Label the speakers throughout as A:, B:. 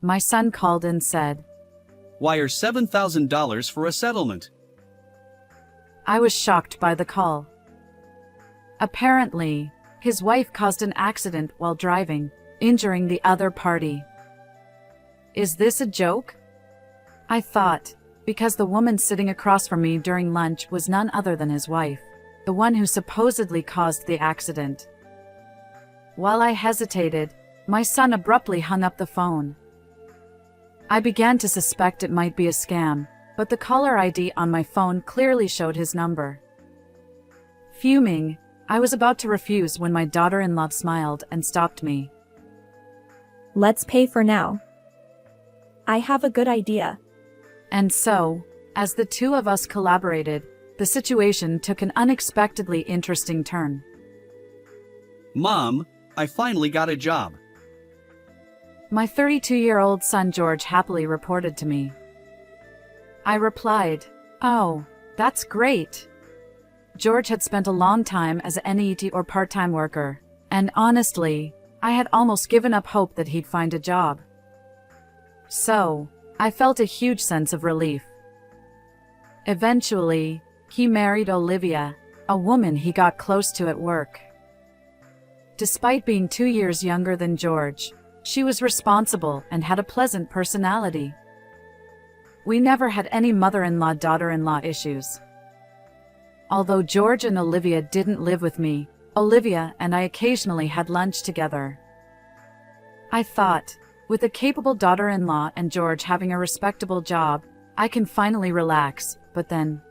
A: my son called and said,
B: "Wire $7,000 for a settlement."
A: I was shocked by the call. Apparently, his wife caused an accident while driving, injuring the other party. Is this a joke? I thought, because the woman sitting across from me during lunch was none other than his wife, the one who supposedly caused the accident. While I hesitated, my son abruptly hung up the phone. I began to suspect it might be a scam, but the caller ID on my phone clearly showed his number. Fuming, I was about to refuse when my daughter-in-law smiled and stopped me.
C: Let's pay for now. I have a good idea.
A: And so, as the two of us collaborated, the situation took an unexpectedly interesting turn.
B: "Mom, I finally got a job."
A: My 32-year-old son George happily reported to me. I replied, "Oh, that's great." George had spent a long time as an NEET or part-time worker, and honestly, I had almost given up hope that he'd find a job. So, I felt a huge sense of relief. Eventually, he married Olivia, a woman he got close to at work. Despite being 2 years younger than George, she was responsible and had a pleasant personality. We never had any mother-in-law daughter-in-law issues. Although George and Olivia didn't live with me, Olivia and I occasionally had lunch together. I thought, with a capable daughter-in-law and George having a respectable job, I can finally relax, but then.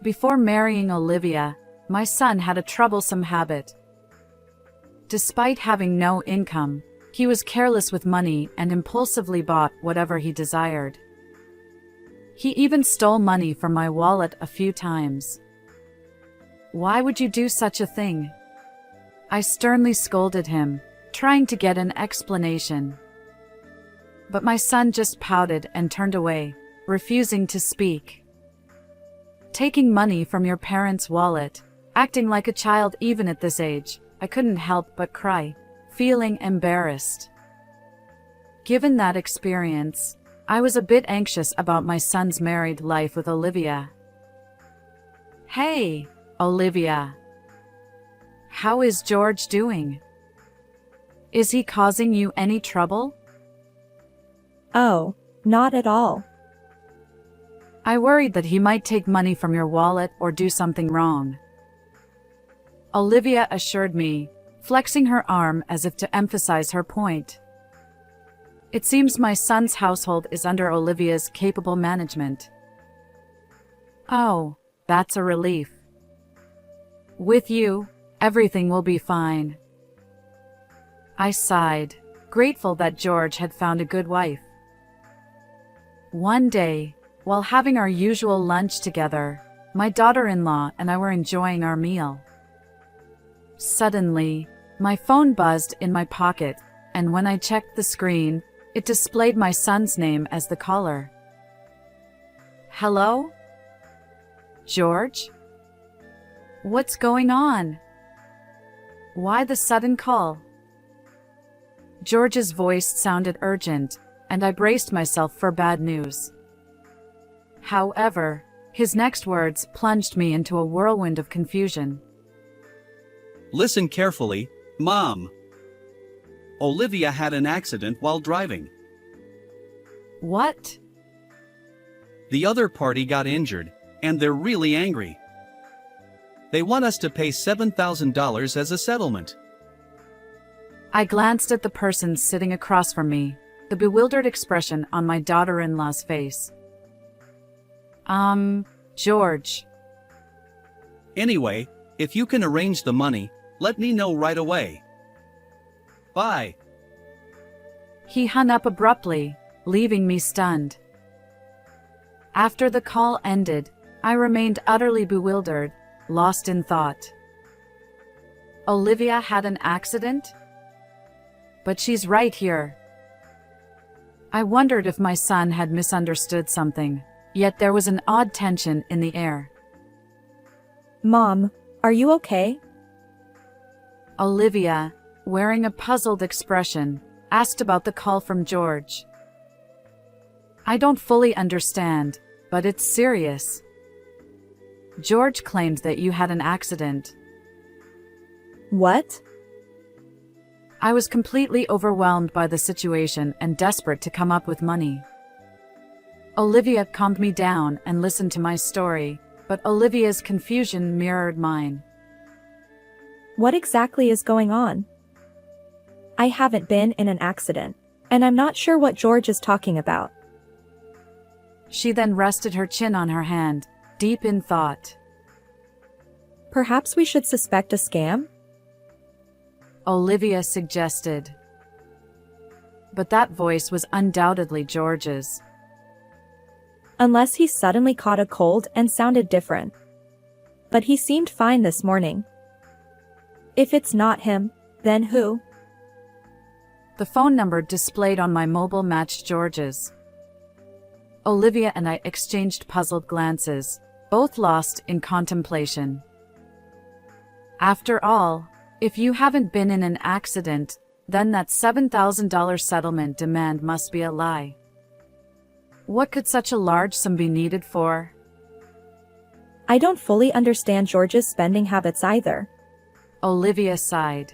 A: Before marrying Olivia, my son had a troublesome habit. Despite having no income, he was careless with money and impulsively bought whatever he desired. He even stole money from my wallet a few times. Why would you do such a thing? I sternly scolded him, trying to get an explanation. But my son just pouted and turned away, refusing to speak. Taking money from your parents' wallet, acting like a child even at this age, I couldn't help but cry, feeling embarrassed. Given that experience, I was a bit anxious about my son's married life with Olivia. Hey, Olivia. How is George doing? Is he causing you any trouble?
C: Oh, not at all.
A: I worried that he might take money from your wallet or do something wrong. Olivia assured me, flexing her arm as if to emphasize her point. It seems my son's household is under Olivia's capable management. Oh, that's a relief. With you, everything will be fine. I sighed, grateful that George had found a good wife. One day, while having our usual lunch together, my daughter-in-law and I were enjoying our meal. Suddenly, my phone buzzed in my pocket, and when I checked the screen, it displayed my son's name as the caller. Hello? George? What's going on? Why the sudden call? George's voice sounded urgent, and I braced myself for bad news. However, his next words plunged me into a whirlwind of confusion.
B: "Listen carefully, Mom. Olivia had an accident while driving.
A: What?
B: The other party got injured, and they're really angry. They want us to pay $7,000 as a settlement."
A: I glanced at the person sitting across from me, the bewildered expression on my daughter-in-law's face. George.
B: "Anyway, if you can arrange the money, let me know right away. Bye."
A: He hung up abruptly, leaving me stunned. After the call ended, I remained utterly bewildered, lost in thought. Olivia had an accident? But she's right here. I wondered if my son had misunderstood something, yet there was an odd tension in the air.
C: Mom, are you okay?
A: Olivia, wearing a puzzled expression, asked about the call from George. I don't fully understand, but it's serious. George claimed that you had an accident.
C: What?
A: I was completely overwhelmed by the situation and desperate to come up with money. Olivia calmed me down and listened to my story, but Olivia's confusion mirrored mine.
C: What exactly is going on? I haven't been in an accident, and I'm not sure what George is talking about.
A: She then rested her chin on her hand, deep in thought.
C: Perhaps we should suspect a scam?
A: Olivia suggested. But that voice was undoubtedly George's.
C: Unless he suddenly caught a cold and sounded different. But he seemed fine this morning. If it's not him, then who?
A: The phone number displayed on my mobile matched George's. Olivia and I exchanged puzzled glances, both lost in contemplation. After all, if you haven't been in an accident, then that $7,000 settlement demand must be a lie. What could such a large sum be needed for?
C: I don't fully understand George's spending habits either.
A: Olivia sighed.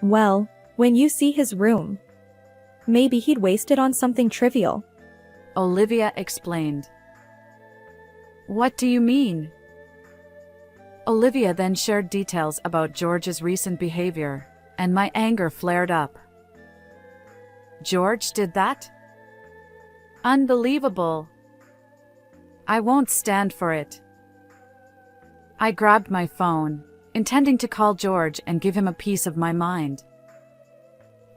C: Well, when you see his room, maybe he'd waste it on something trivial.
A: Olivia explained. What do you mean? Olivia then shared details about George's recent behavior, and my anger flared up. George did that? Unbelievable. I won't stand for it. I grabbed my phone, intending to call George and give him a piece of my mind.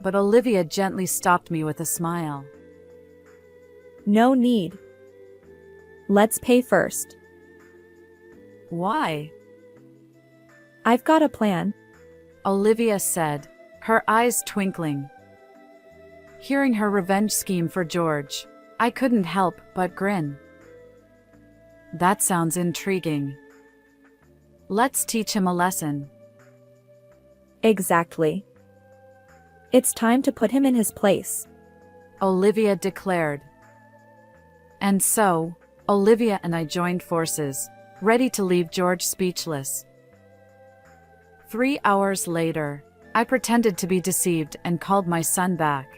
A: But Olivia gently stopped me with a smile.
C: No need. Let's pay first.
A: Why?
C: I've got a plan.
A: Olivia said, her eyes twinkling. Hearing her revenge scheme for George, I couldn't help but grin. That sounds intriguing. Let's teach him a lesson.
C: Exactly. It's time to put him in his place.
A: Olivia declared. And so, Olivia and I joined forces, ready to leave George speechless. 3 hours later, I pretended to be deceived and called my son back.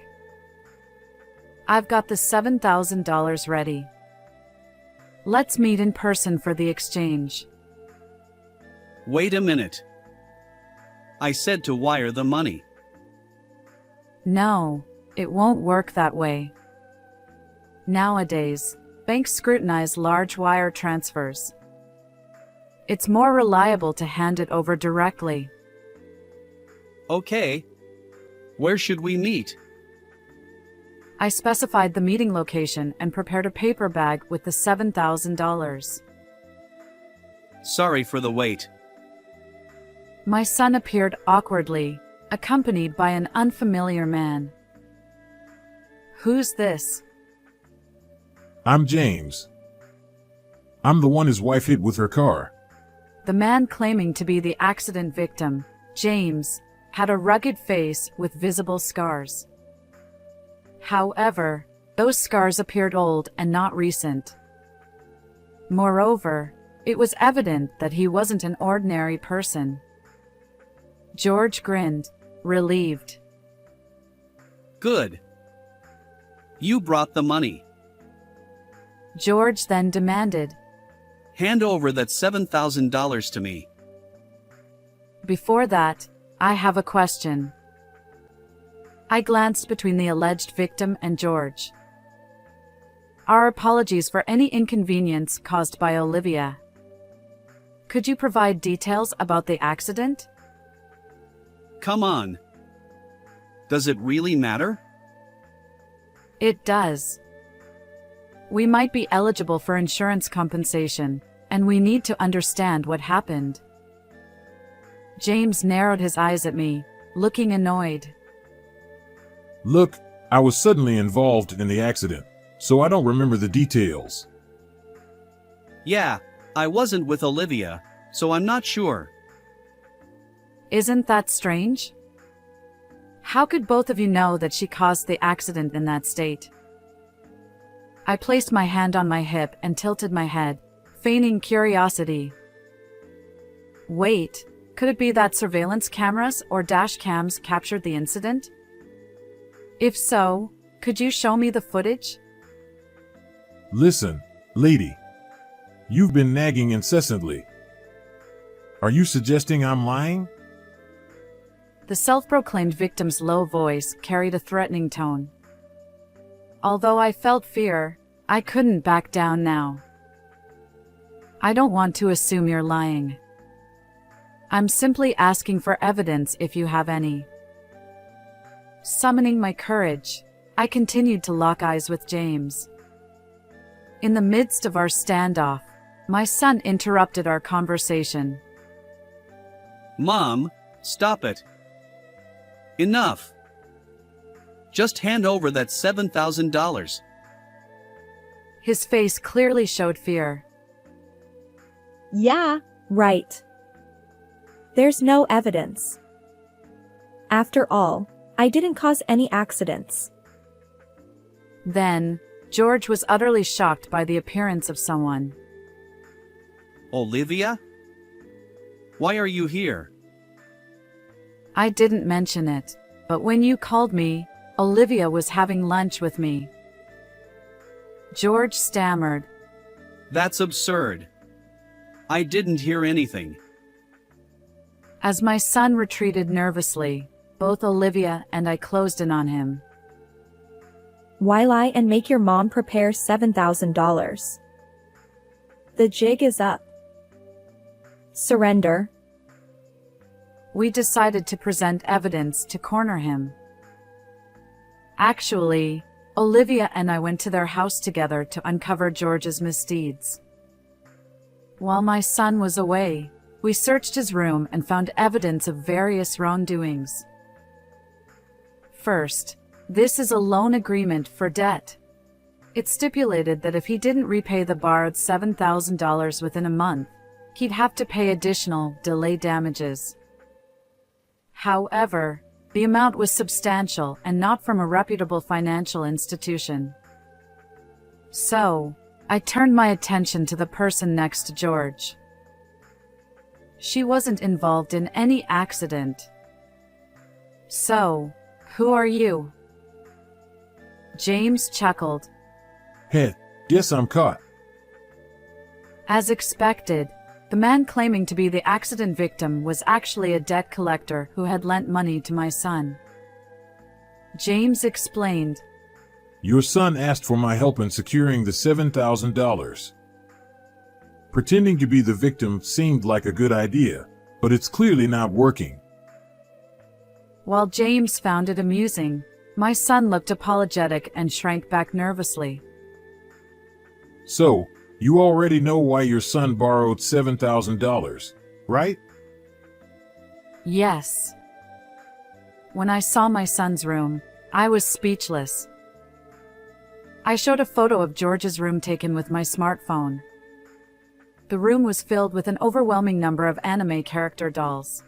A: I've got the $7,000 ready. Let's meet in person for the exchange.
B: Wait a minute. I said to wire the money.
A: No, it won't work that way. Nowadays, banks scrutinize large wire transfers. It's more reliable to hand it over directly.
B: Okay. Where should we meet?
A: I specified the meeting location and prepared a paper bag with the $7,000.
B: Sorry for the wait.
A: My son appeared awkwardly, accompanied by an unfamiliar man. Who's this?
D: I'm James. I'm the one his wife hit with her car.
A: The man claiming to be the accident victim, James, had a rugged face with visible scars. However, those scars appeared old and not recent. Moreover, it was evident that he wasn't an ordinary person. George grinned, relieved.
B: Good. You brought the money.
A: George then demanded.
B: Hand over that $7,000 to me.
A: Before that, I have a question. I glanced between the alleged victim and George. Our apologies for any inconvenience caused by Olivia. Could you provide details about the accident?
B: Come on. Does it really matter?
A: It does. We might be eligible for insurance compensation, and we need to understand what happened. James narrowed his eyes at me, looking annoyed.
D: Look, I was suddenly involved in the accident, so I don't remember the details.
B: Yeah, I wasn't with Olivia, so I'm not sure.
A: Isn't that strange? How could both of you know that she caused the accident in that state? I placed my hand on my hip and tilted my head, feigning curiosity. Wait, could it be that surveillance cameras or dash cams captured the incident? If so, could you show me the footage?
D: Listen, lady. You've been nagging incessantly. Are you suggesting I'm lying?
A: The self-proclaimed victim's low voice carried a threatening tone. Although I felt fear, I couldn't back down now. I don't want to assume you're lying. I'm simply asking for evidence if you have any. Summoning my courage, I continued to lock eyes with James. In the midst of our standoff, my son interrupted our conversation.
B: Mom, stop it. Enough. Just hand over that $7,000.
A: His face clearly showed fear.
C: Yeah, right. There's no evidence. After all, I didn't cause any accidents.
A: Then, George was utterly shocked by the appearance of someone.
B: Olivia? Why are you here?
A: I didn't mention it, but when you called me, Olivia was having lunch with me. George stammered.
B: That's absurd. I didn't hear anything.
A: As my son retreated nervously, both Olivia and I closed in on him.
C: Why lie and make your mom prepare $7,000? The jig is up. Surrender.
A: We decided to present evidence to corner him. Actually, Olivia and I went to their house together to uncover George's misdeeds. While my son was away, we searched his room and found evidence of various wrongdoings. First, this is a loan agreement for debt. It stipulated that if he didn't repay the borrowed $7,000 within a month, he'd have to pay additional delay damages. However, the amount was substantial and not from a reputable financial institution. So, I turned my attention to the person next to George. She wasn't involved in any accident. So, who are you? James chuckled.
D: Heh, guess I'm caught.
A: As expected, the man claiming to be the accident victim was actually a debt collector who had lent money to my son. James explained.
D: Your son asked for my help in securing the $7,000. Pretending to be the victim seemed like a good idea, but it's clearly not working.
A: While James found it amusing, my son looked apologetic and shrank back nervously.
D: So, you already know why your son borrowed $7,000, right?
A: Yes. When I saw my son's room, I was speechless. I showed a photo of George's room taken with my smartphone. The room was filled with an overwhelming number of anime character dolls.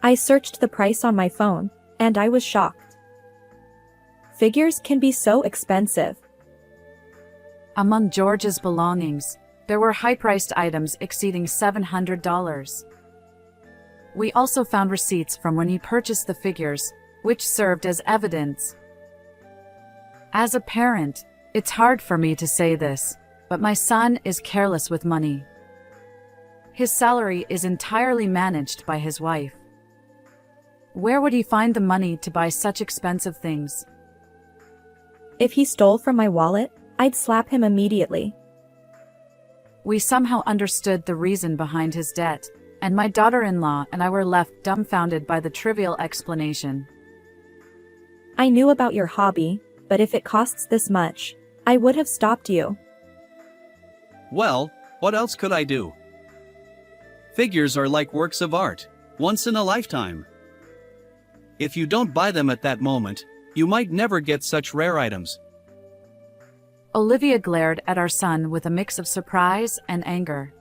C: I searched the price on my phone, and I was shocked. Figures can be so expensive.
A: Among George's belongings, there were high-priced items exceeding $700. We also found receipts from when he purchased the figures, which served as evidence. As a parent, it's hard for me to say this, but my son is careless with money. His salary is entirely managed by his wife. Where would he find the money to buy such expensive things?
C: If he stole from my wallet, I'd slap him immediately.
A: We somehow understood the reason behind his debt, and my daughter-in-law and I were left dumbfounded by the trivial explanation.
C: I knew about your hobby, but if it costs this much, I would have stopped you.
B: Well, what else could I do? Figures are like works of art, once in a lifetime. If you don't buy them at that moment, you might never get such rare items.
A: Olivia glared at our son with a mix of surprise and anger.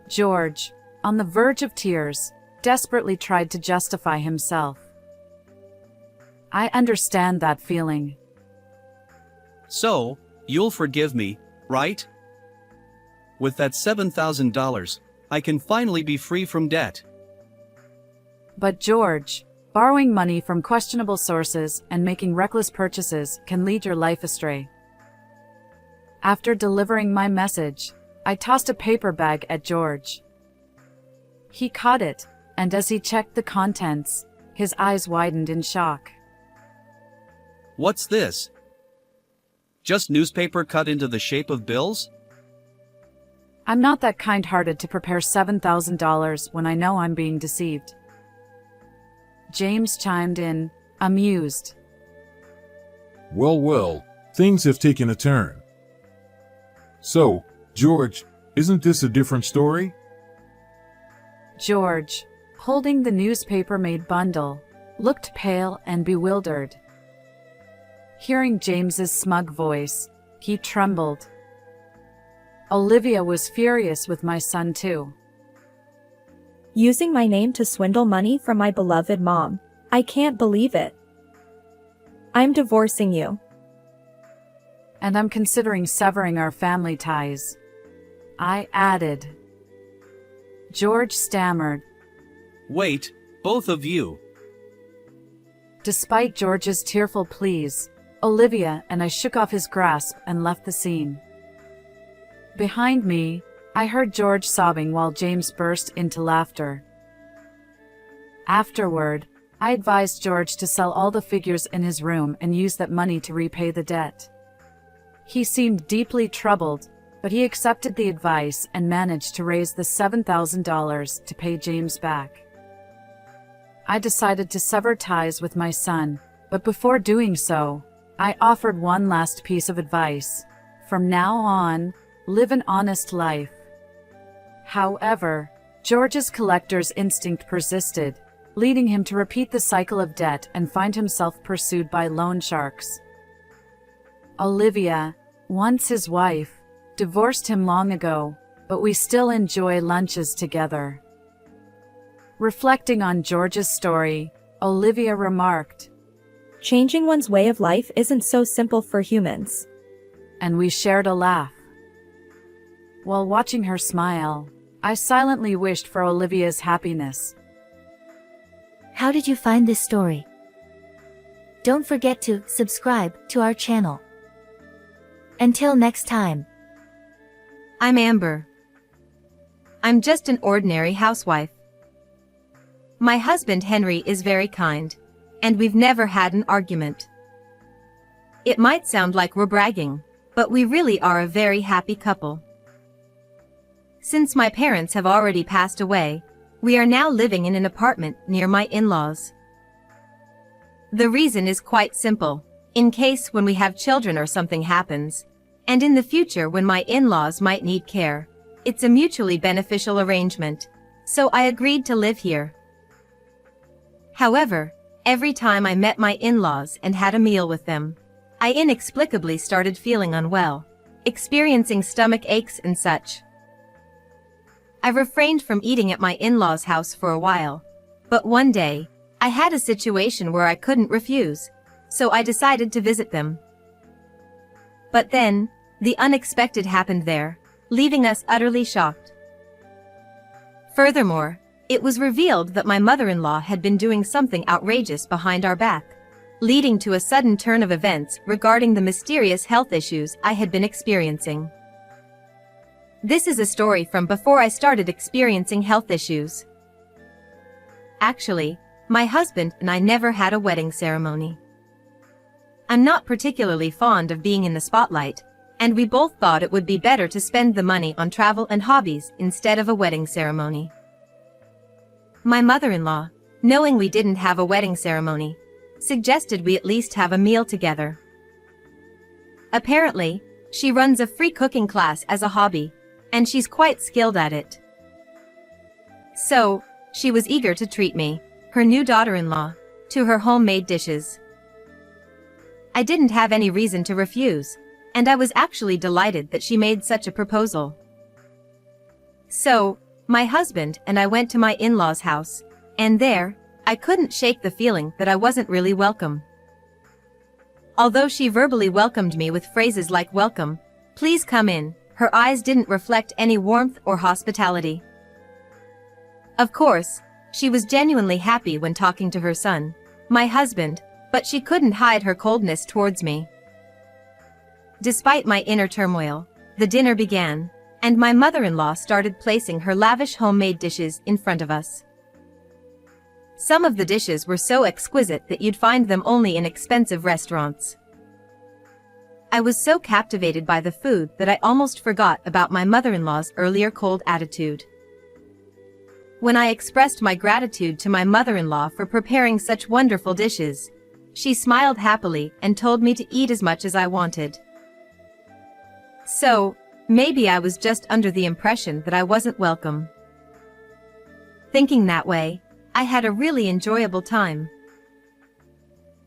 A: George, on the verge of tears, desperately tried to justify himself. I understand that feeling.
B: So, you'll forgive me, right? With that $7,000, I can finally be free from debt.
A: But George, borrowing money from questionable sources and making reckless purchases can lead your life astray. After delivering my message, I tossed a paper bag at George. He caught it, and as he checked the contents, his eyes widened in shock.
B: What's this? Just newspaper cut into the shape of bills?
A: I'm not that kind-hearted to prepare $7,000 when I know I'm being deceived. James chimed in, amused.
D: Well, well, things have taken a turn. So, George, isn't this a different story?
A: George, holding the newspaper-made bundle, looked pale and bewildered. Hearing James's smug voice, he trembled. Olivia was furious with my son too.
C: Using my name to swindle money from my beloved mom. I can't believe it. I'm divorcing you.
A: And I'm considering severing our family ties, I added. George stammered.
B: Wait, both of you.
A: Despite George's tearful pleas, Olivia and I shook off his grasp and left the scene. Behind me, I heard George sobbing while James burst into laughter. Afterward, I advised George to sell all the figures in his room and use that money to repay the debt. He seemed deeply troubled, but he accepted the advice and managed to raise the $7,000 to pay James back. I decided to sever ties with my son, but before doing so, I offered one last piece of advice. From now on, live an honest life. However, George's collector's instinct persisted, leading him to repeat the cycle of debt and find himself pursued by loan sharks. Olivia, once his wife, divorced him long ago, but we still enjoy lunches together. Reflecting on George's story, Olivia remarked,
C: Changing one's way of life isn't so simple for humans.
A: and we shared a laugh. While watching her smile, I silently wished for Olivia's happiness.
E: How did you find this story? Don't forget to subscribe to our channel. Until next time.
F: I'm Amber. I'm just an ordinary housewife. My husband Henry is very kind, and we've never had an argument. It might sound like we're bragging, but we really are a very happy couple. Since my parents have already passed away, we are now living in an apartment near my in-laws. The reason is quite simple, in case when we have children or something happens, and in the future when my in-laws might need care. It's a mutually beneficial arrangement, so I agreed to live here. However, every time I met my in-laws and had a meal with them, I inexplicably started feeling unwell, experiencing stomach aches and such. I refrained from eating at my in-laws' house for a while, but one day, I had a situation where I couldn't refuse, so I decided to visit them. But then, the unexpected happened there, leaving us utterly shocked. Furthermore, it was revealed that my mother-in-law had been doing something outrageous behind our back, leading to a sudden turn of events regarding the mysterious health issues I had been experiencing. This is a story from before I started experiencing health issues. Actually, my husband and I never had a wedding ceremony. I'm not particularly fond of being in the spotlight, and we both thought it would be better to spend the money on travel and hobbies instead of a wedding ceremony. My mother-in-law, knowing we didn't have a wedding ceremony, suggested we at least have a meal together. Apparently, she runs a free cooking class as a hobby, and she's quite skilled at it. So, she was eager to treat me, her new daughter-in-law, to her homemade dishes. I didn't have any reason to refuse, and I was actually delighted that she made such a proposal. So, my husband and I went to my in-laws' house, and there, I couldn't shake the feeling that I wasn't really welcome. Although she verbally welcomed me with phrases like "welcome," "please come in," her eyes didn't reflect any warmth or hospitality. Of course, she was genuinely happy when talking to her son, my husband, but she couldn't hide her coldness towards me. Despite my inner turmoil, the dinner began, and my mother-in-law started placing her lavish homemade dishes in front of us. Some of the dishes were so exquisite that you'd find them only in expensive restaurants. I was so captivated by the food that I almost forgot about my mother-in-law's earlier cold attitude. When I expressed my gratitude to my mother-in-law for preparing such wonderful dishes, she smiled happily and told me to eat as much as I wanted. So, maybe I was just under the impression that I wasn't welcome. Thinking that way, I had a really enjoyable time.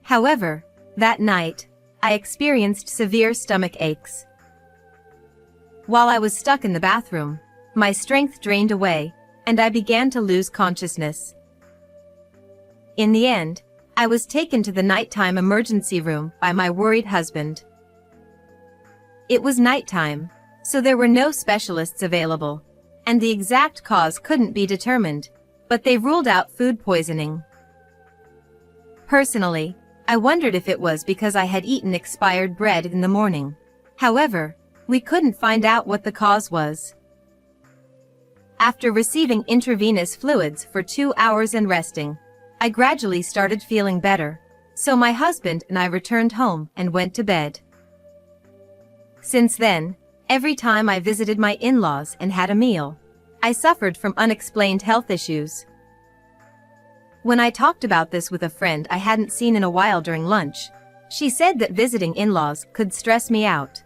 F: However, that night, I experienced severe stomach aches. While I was stuck in the bathroom, my strength drained away, and I began to lose consciousness. In the end, I was taken to the nighttime emergency room by my worried husband. It was nighttime, so there were no specialists available, and the exact cause couldn't be determined, but they ruled out food poisoning. Personally, I wondered if it was because I had eaten expired bread in the morning. However, we couldn't find out what the cause was. After receiving intravenous fluids for 2 hours and resting, I gradually started feeling better, so my husband and I returned home and went to bed. Since then, every time I visited my in-laws and had a meal, I suffered from unexplained health issues. When I talked about this with a friend I hadn't seen in a while during lunch, she said that visiting in-laws could stress me out.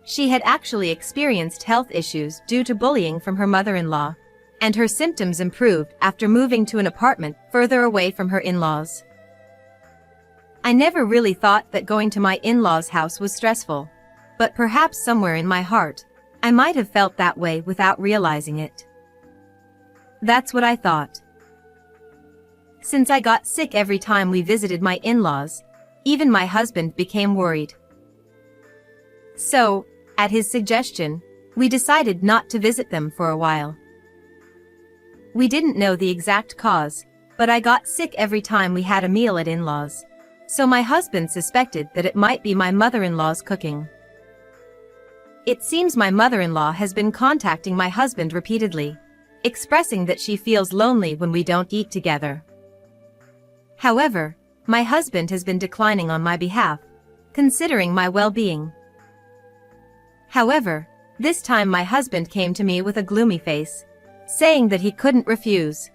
F: She had actually experienced health issues due to bullying from her mother-in-law, and her symptoms improved after moving to an apartment further away from her in-laws. I never really thought that going to my in-laws' house was stressful, but perhaps somewhere in my heart, I might have felt that way without realizing it. That's what I thought. Since I got sick every time we visited my in-laws, even my husband became worried. So, at his suggestion, we decided not to visit them for a while. We didn't know the exact cause, but I got sick every time we had a meal at in-laws, so my husband suspected that it might be my mother-in-law's cooking. It seems my mother-in-law has been contacting my husband repeatedly, expressing that she feels lonely when we don't eat together. However, my husband has been declining on my behalf, considering my well-being. However, this time my husband came to me with a gloomy face, saying that he couldn't refuse.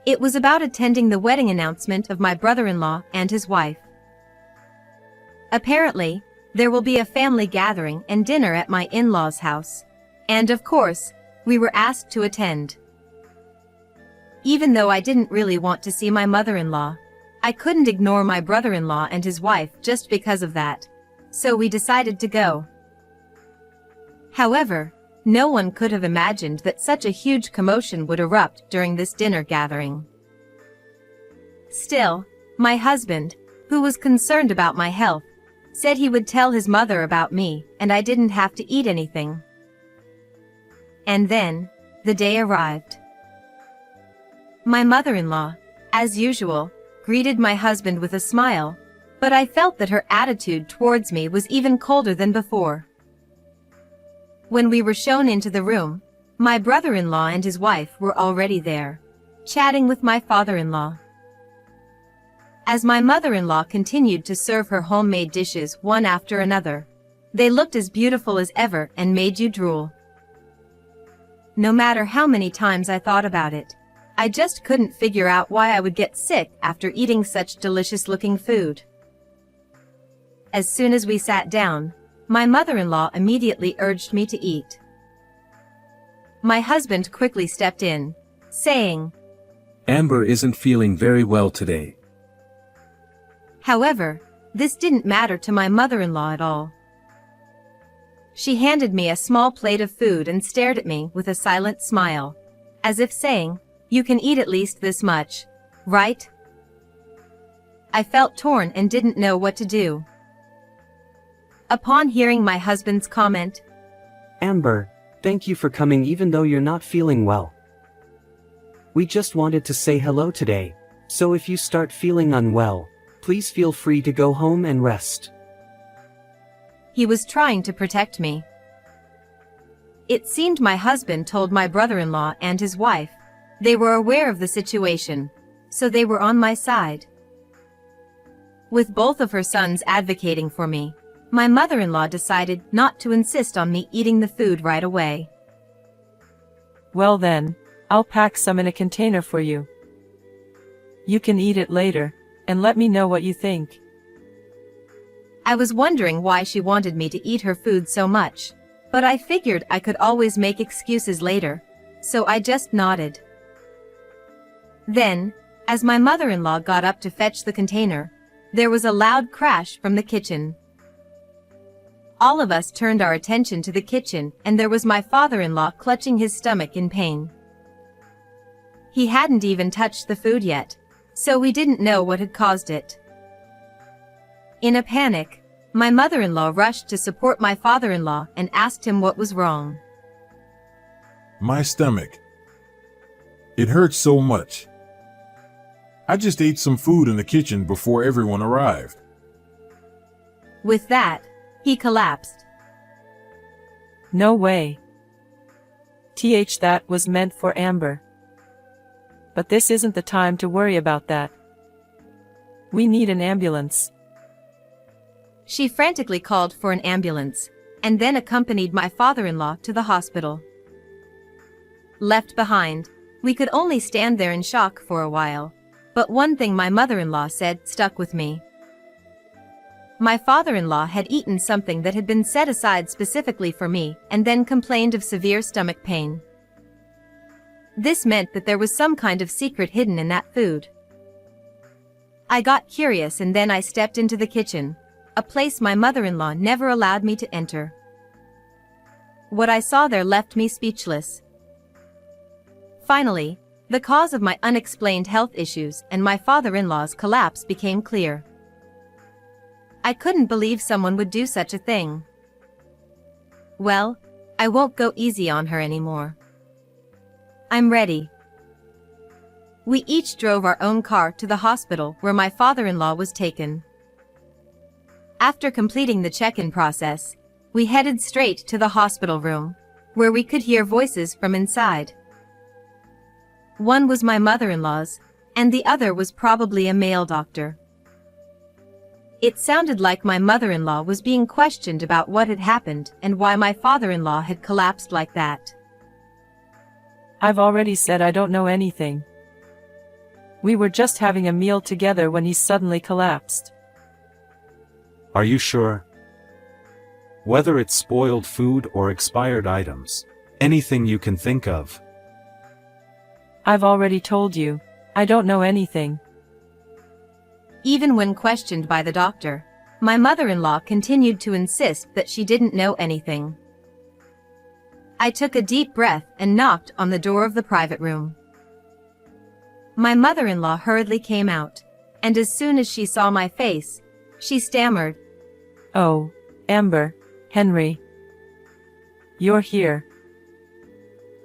F: It was about attending the wedding announcement of my brother-in-law and his wife. Apparently, there will be a family gathering and dinner at my in-laws' house, and of course, we were asked to attend. Even though I didn't really want to see my mother-in-law, I couldn't ignore my brother-in-law and his wife just because of that, so we decided to go. However, no one could have imagined that such a huge commotion would erupt during this dinner gathering. Still, my husband, who was concerned about my health, said he would tell his mother about me and I didn't have to eat anything. And then, the day arrived. My mother-in-law, as usual, greeted my husband with a smile, but I felt that her attitude towards me was even colder than before. When we were shown into the room, my brother-in-law and his wife were already there, chatting with my father-in-law. As my mother-in-law continued to serve her homemade dishes one after another, they looked as beautiful as ever and made you drool. No matter how many times I thought about it, I just couldn't figure out why I would get sick after eating such delicious-looking food. As soon as we sat down, my mother-in-law immediately urged me to eat. My husband quickly stepped in, saying,
G: "Amber isn't feeling very well today."
F: However, this didn't matter to my mother-in-law at all. She handed me a small plate of food and stared at me with a silent smile, as if saying, "You can eat at least this much, right?" I felt torn and didn't know what to do. Upon hearing my husband's comment,
H: Amber, thank you for coming even though you're not feeling well. We just wanted to say hello today, so if you start feeling unwell, please feel free to go home and rest.
F: he was trying to protect me. It seemed my husband told my brother-in-law and his wife. They were aware of the situation, so they were on my side. With both of her sons advocating for me, my mother-in-law decided not to insist on me eating the food right away.
I: Well then, I'll pack some in a container for you. You can eat it later, and let me know what you think.
F: I was wondering why she wanted me to eat her food so much, but I figured I could always make excuses later, so I just nodded. Then, as my mother-in-law got up to fetch the container, there was a loud crash from the kitchen. All of us turned our attention to the kitchen, and there was my father-in-law clutching his stomach in pain. He hadn't even touched the food yet, so we didn't know what had caused it. In a panic, my mother-in-law rushed to support my father-in-law and asked him what was wrong.
D: My stomach. It hurts so much. I just ate some food in the kitchen before everyone arrived.
F: With that, he collapsed.
I: No way. That was meant for Amber. But this isn't the time to worry about that. We need an ambulance.
F: She frantically called for an ambulance, and then accompanied my father-in-law to the hospital. Left behind, we could only stand there in shock for a while, but one thing my mother-in-law said stuck with me. My father-in-law had eaten something that had been set aside specifically for me and then complained of severe stomach pain. This meant that there was some kind of secret hidden in that food. I got curious and then I stepped into the kitchen, a place my mother-in-law never allowed me to enter. What I saw there left me speechless. Finally, the cause of my unexplained health issues and my father-in-law's collapse became clear. I couldn't believe someone would do such a thing. Well, I won't go easy on her anymore. I'm ready. We each drove our own car to the hospital where my father-in-law was taken. After completing the check-in process, we headed straight to the hospital room, where we could hear voices from inside. One was my mother-in-law's, and the other was probably a male doctor. It sounded like my mother-in-law was being questioned about what had happened and why my father-in-law had collapsed like that.
I: I've already said I don't know anything. We were just having a meal together when he suddenly collapsed.
G: Are you sure? Whether it's spoiled food or expired items, anything you can think of.
I: I've already told you, I don't know anything.
F: Even when questioned by the doctor, my mother-in-law continued to insist that she didn't know anything. I took a deep breath and knocked on the door of the private room. My mother-in-law hurriedly came out, and as soon as she saw my face, she stammered,
I: Oh, Amber, Henry. You're here.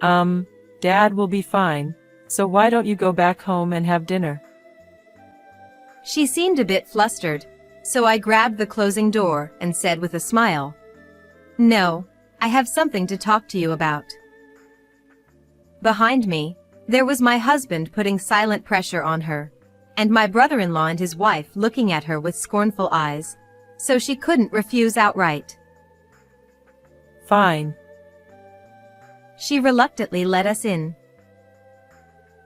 I: Dad will be fine, so why don't you go back home and have dinner?
F: She seemed a bit flustered, so I grabbed the closing door and said with a smile, No, I have something to talk to you about. Behind me, there was my husband putting silent pressure on her, and my brother-in-law and his wife looking at her with scornful eyes, so she couldn't refuse outright.
I: Fine.
F: She reluctantly let us in.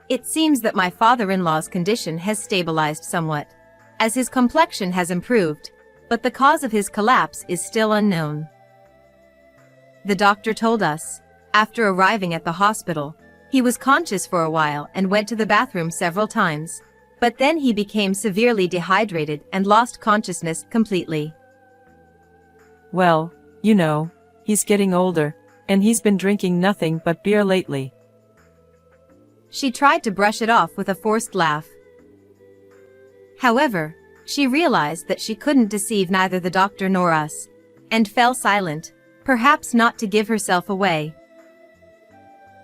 F: It seems that my father-in-law's condition has stabilized somewhat, as his complexion has improved, but the cause of his collapse is still unknown. The doctor told us, after arriving at the hospital, he was conscious for a while and went to the bathroom several times, but then he became severely dehydrated and lost consciousness completely.
I: Well, you know, he's getting older, and he's been drinking nothing but beer lately.
F: She tried to brush it off with a forced laugh. However, She realized that she couldn't deceive neither the doctor nor us, and fell silent, perhaps not to give herself away.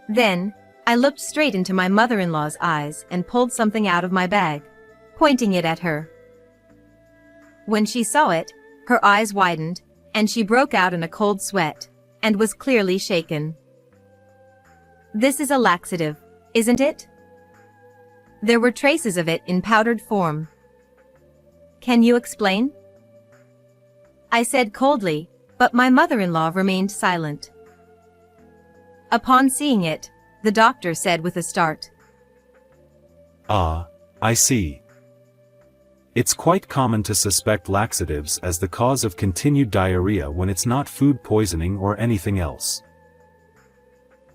F: Then, I looked straight into my mother-in-law's eyes and pulled something out of my bag, pointing it at her. When she saw it, her eyes widened, and she broke out in a cold sweat, and was clearly shaken. "This is a laxative, isn't it?" There were traces of it in powdered form. "Can you explain?" I said coldly, but my mother-in-law remained silent. Upon seeing it, the doctor said with a start,
G: Ah, I see. It's quite common to suspect laxatives as the cause of continued diarrhea when it's not food poisoning or anything else.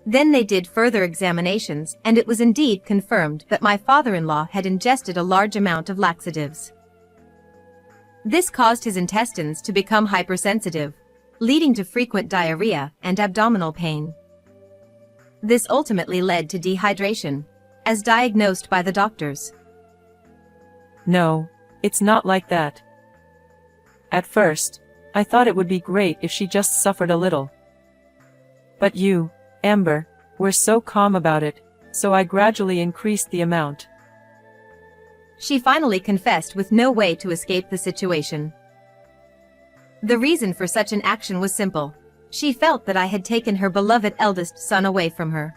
F: Then they did further examinations, and it was indeed confirmed that my father-in-law had ingested a large amount of laxatives. This caused his intestines to become hypersensitive, leading to frequent diarrhea and abdominal pain. This ultimately led to dehydration, as diagnosed by the doctors.
I: No, it's not like that. At first, I thought it would be great if she just suffered a little. But you, Amber, were so calm about it, so I gradually increased the amount.
F: She finally confessed with no way to escape the situation. The reason for such an action was simple. She felt that I had taken her beloved eldest son away from her.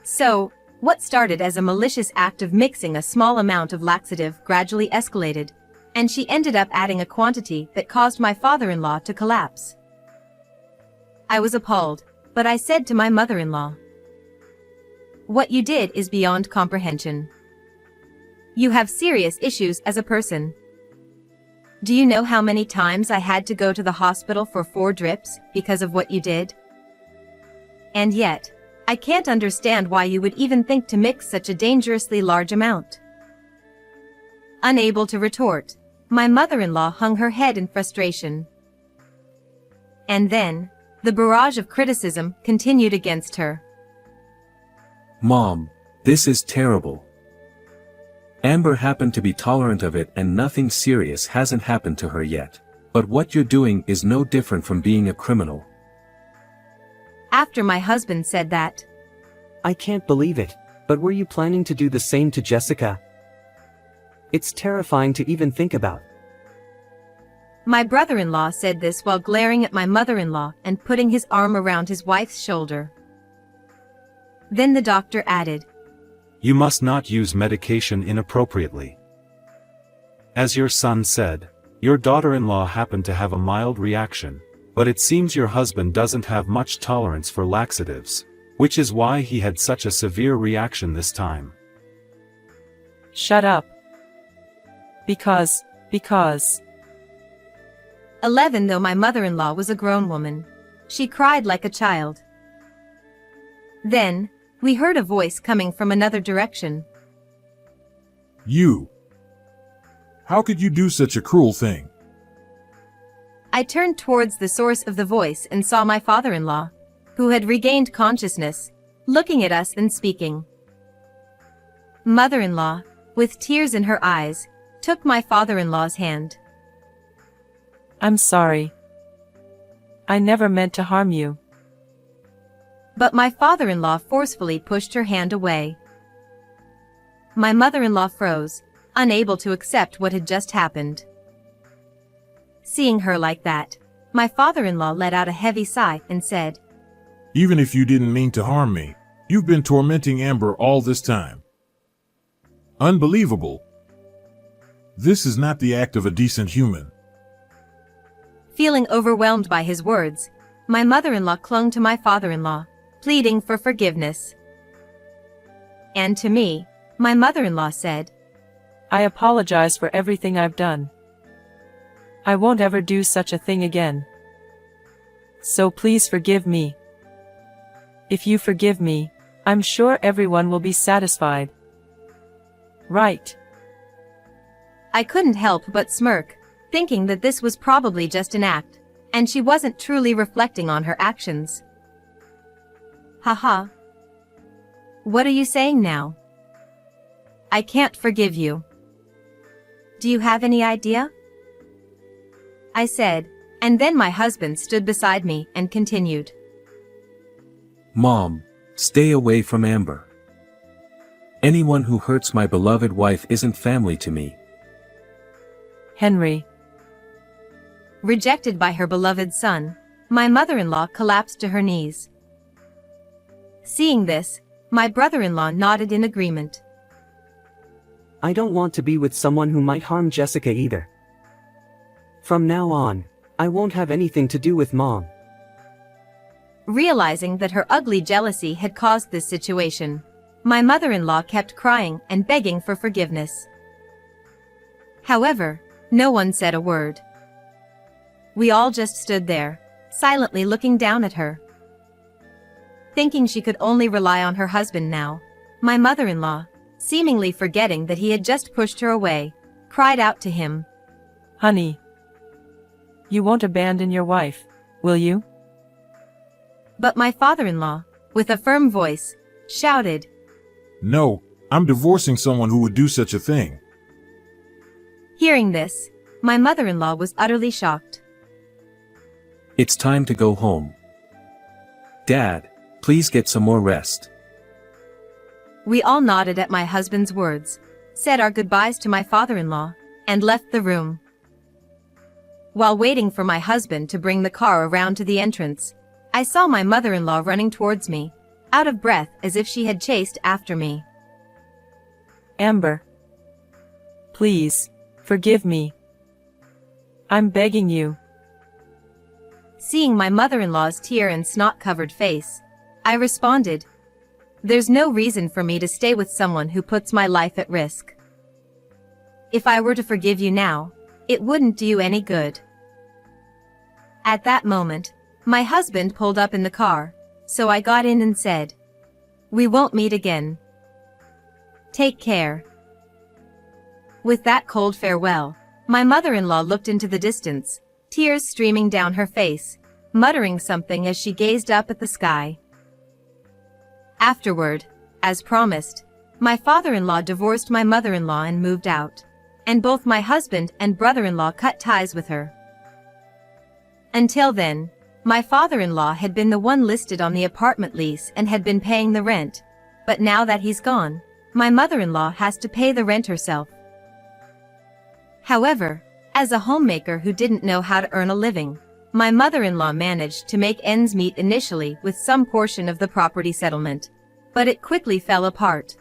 F: So, what started as a malicious act of mixing a small amount of laxative gradually escalated, and she ended up adding a quantity that caused my father-in-law to collapse. I was appalled, but I said to my mother-in-law, "What you did is beyond comprehension. You have serious issues as a person. Do you know how many times I had to go to the hospital for 4 drips because of what you did? And yet, I can't understand why you would even think to mix such a dangerously large amount." Unable to retort, my mother-in-law hung her head in frustration. And then, the barrage of criticism continued against her.
J: "Mom, this is terrible. Amber happened to be tolerant of it and nothing serious hasn't happened to her yet. But what you're doing is no different from being a criminal."
F: After my husband said that,
H: I can't believe it, but were you planning to do the same to Jessica? It's terrifying to even think about.
F: my brother-in-law said this while glaring at my mother-in-law and putting his arm around his wife's shoulder. Then the doctor added,
G: You must not use medication inappropriately. As your son said, your daughter-in-law happened to have a mild reaction, but it seems your husband doesn't have much tolerance for laxatives, which is why he had such a severe reaction this time.
I: Shut up. Because.
F: 11. Though my mother-in-law was a grown woman, she cried like a child. Then, we heard a voice coming from another direction.
D: You! How could you do such a cruel thing?
F: I turned towards the source of the voice and saw my father-in-law, who had regained consciousness, looking at us and speaking. Mother-in-law, with tears in her eyes, took my father-in-law's hand.
I: I'm sorry. I never meant to harm you.
F: But my father-in-law forcefully pushed her hand away. My mother-in-law froze, unable to accept what had just happened. Seeing her like that, my father-in-law let out a heavy sigh and said,
D: Even if you didn't mean to harm me, you've been tormenting Amber all this time. Unbelievable. This is not the act of a decent human.
F: Feeling overwhelmed by his words, my mother-in-law clung to my father-in-law, pleading for forgiveness. And to me, my mother-in-law said,
I: I apologize for everything I've done. I won't ever do such a thing again. So please forgive me. If you forgive me, I'm sure everyone will be satisfied. Right.
F: I couldn't help but smirk, thinking that this was probably just an act, and she wasn't truly reflecting on her actions. Haha. What are you saying now? I can't forgive you. Do you have any idea? I said, and then my husband stood beside me and continued.
J: Mom, stay away from Amber. Anyone who hurts my beloved wife isn't family to me.
I: Henry.
F: Rejected by her beloved son, my mother-in-law collapsed to her knees. Seeing this, my brother-in-law nodded in agreement.
H: I don't want to be with someone who might harm Jessica either. From now on, I won't have anything to do with Mom.
F: Realizing that her ugly jealousy had caused this situation, my mother-in-law kept crying and begging for forgiveness. However, no one said a word. We all just stood there, silently looking down at her. Thinking she could only rely on her husband now, my mother-in-law, seemingly forgetting that he had just pushed her away, cried out to him.
I: Honey. You won't abandon your wife, will you?
F: But my father-in-law, with a firm voice, shouted.
D: No, I'm divorcing someone who would do such a thing.
F: Hearing this, my mother-in-law was utterly shocked.
J: It's time to go home. Dad, please get some more rest.
F: We all nodded at my husband's words, said our goodbyes to my father-in-law, and left the room. While waiting for my husband to bring the car around to the entrance, I saw my mother-in-law running towards me, out of breath as if she had chased after me.
I: Amber. Please, forgive me. I'm begging you.
F: Seeing my mother-in-law's tear and snot-covered face, I responded, there's no reason for me to stay with someone who puts my life at risk. If I were to forgive you now, it wouldn't do you any good. At that moment, my husband pulled up in the car, so I got in and said, we won't meet again. Take care. With that cold farewell, my mother-in-law looked into the distance, tears streaming down her face, muttering something as she gazed up at the sky. Afterward, as promised, my father-in-law divorced my mother-in-law and moved out, and both my husband and brother-in-law cut ties with her. Until then, my father-in-law had been the one listed on the apartment lease and had been paying the rent, but now that he's gone, my mother-in-law has to pay the rent herself. However, as a homemaker who didn't know how to earn a living, my mother-in-law managed to make ends meet initially with some portion of the property settlement, but it quickly fell apart.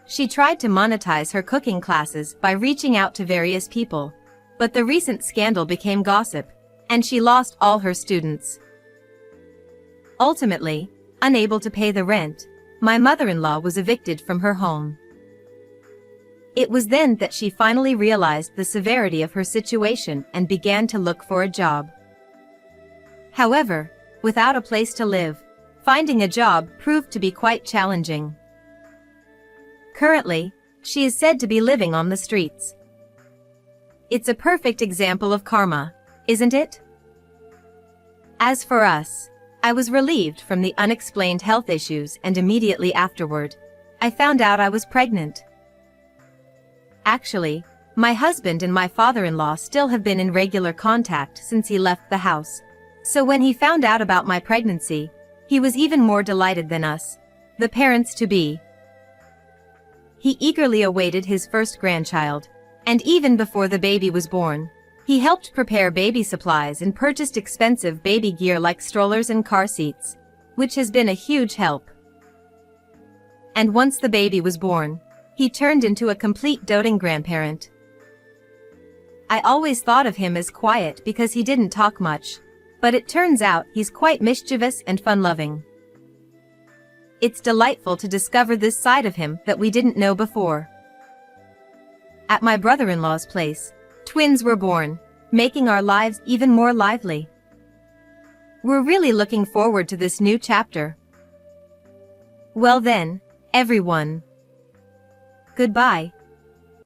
F: She tried to monetize her cooking classes by reaching out to various people, but the recent scandal became gossip, and she lost all her students. Ultimately, unable to pay the rent, my mother-in-law was evicted from her home. It was then that she finally realized the severity of her situation and began to look for a job. However, without a place to live, finding a job proved to be quite challenging. Currently, she is said to be living on the streets. It's a perfect example of karma, isn't it? As for us, I was relieved from the unexplained health issues, and immediately afterward, I found out I was pregnant. Actually, my husband and my father-in-law still have been in regular contact since he left the house, so when he found out about my pregnancy, he was even more delighted than us, the parents-to-be. He eagerly awaited his first grandchild, and even before the baby was born, he helped prepare baby supplies and purchased expensive baby gear like strollers and car seats, which has been a huge help. And once the baby was born, he turned into a complete doting grandparent. I always thought of him as quiet because he didn't talk much, but it turns out he's quite mischievous and fun-loving. It's delightful to discover this side of him that we didn't know before. At my brother-in-law's place, twins were born, making our lives even more lively. We're really looking forward to this new chapter. Well then, everyone. Goodbye.